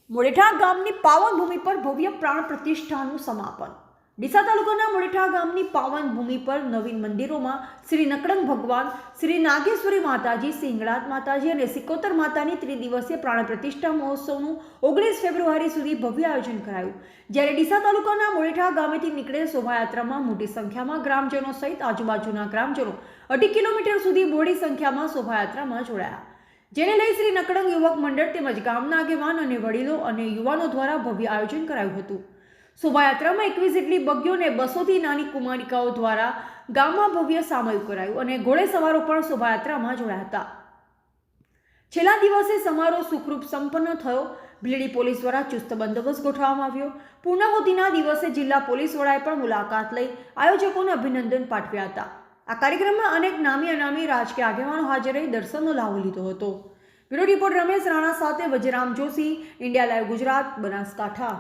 મોડેઠા ગામની પાવન ભૂમિ પર ભવ્ય પ્રાણ પ્રતિષ્ઠાનું સમાપન। ડીસા તાલુકાના મોડેઠા ગામની પાવન ભૂમિ પર નવીન મંદિરોમાં શ્રી નકળંગ ભગવાન, શ્રી નાગેશ્વરી માતાજી, સિંગળાજ માતાજી અને સિકોતર માતાની ત્રિદિવસીય પ્રાણ પ્રતિષ્ઠા મહોત્સવનું 19 ફેબ્રુઆરી સુધી ભવ્ય આયોજન કરાયું। જ્યારે ડીસા તાલુકાના મોડેઠા ગામેથી નીકળેલ શોભાયાત્રામાં મોટી સંખ્યામાં ગ્રામજનો સહિત આજુબાજુના ગ્રામજનો 2.5 કિલોમીટર સુધી બહોળી સંખ્યામાં શોભાયાત્રામાં જોડાયા, જેને લઈ શ્રી નકળંગ યુવક મંડળ તેમજ ગામના આગેવાન અને વડીલો અને યુવાનો દ્વારા ભવ્ય આયોજન કરાયું હતું। શોભાયાત્રામાં 21 જેટલી બગ્ગીઓ અને 200થી નાની કુમારિકાઓ દ્વારા ગામમાં ભવ્ય સામૈયું કરાયું અને ઘોડેસવારો પણ શોભાયાત્રામાં જોડાયા હતા। છેલ્લા દિવસે સમારોહ સુખરૂપ સંપન્ન થયો। ભીલડી પોલીસ દ્વારા ચુસ્ત બંદોબસ્ત ગોઠવવામાં આવ્યો। પૂર્ણાહુતિના દિવસે જિલ્લા પોલીસ વડાએ પણ મુલાકાત લઈ આયોજકોને અભિનંદન પાઠવ્યા હતા। આ કાર્યક્રમમાં અનેક નામી અનામી રાજકીય આગેવાનો હાજર રહી દર્શનનો લાવો લીધો હતો। બ્યુરો રિપોર્ટ રમેશ રાણા સાથે વજરામ જોશી, ઇન્ડિયા લાઈવ ગુજરાત, બનાસકાંઠા।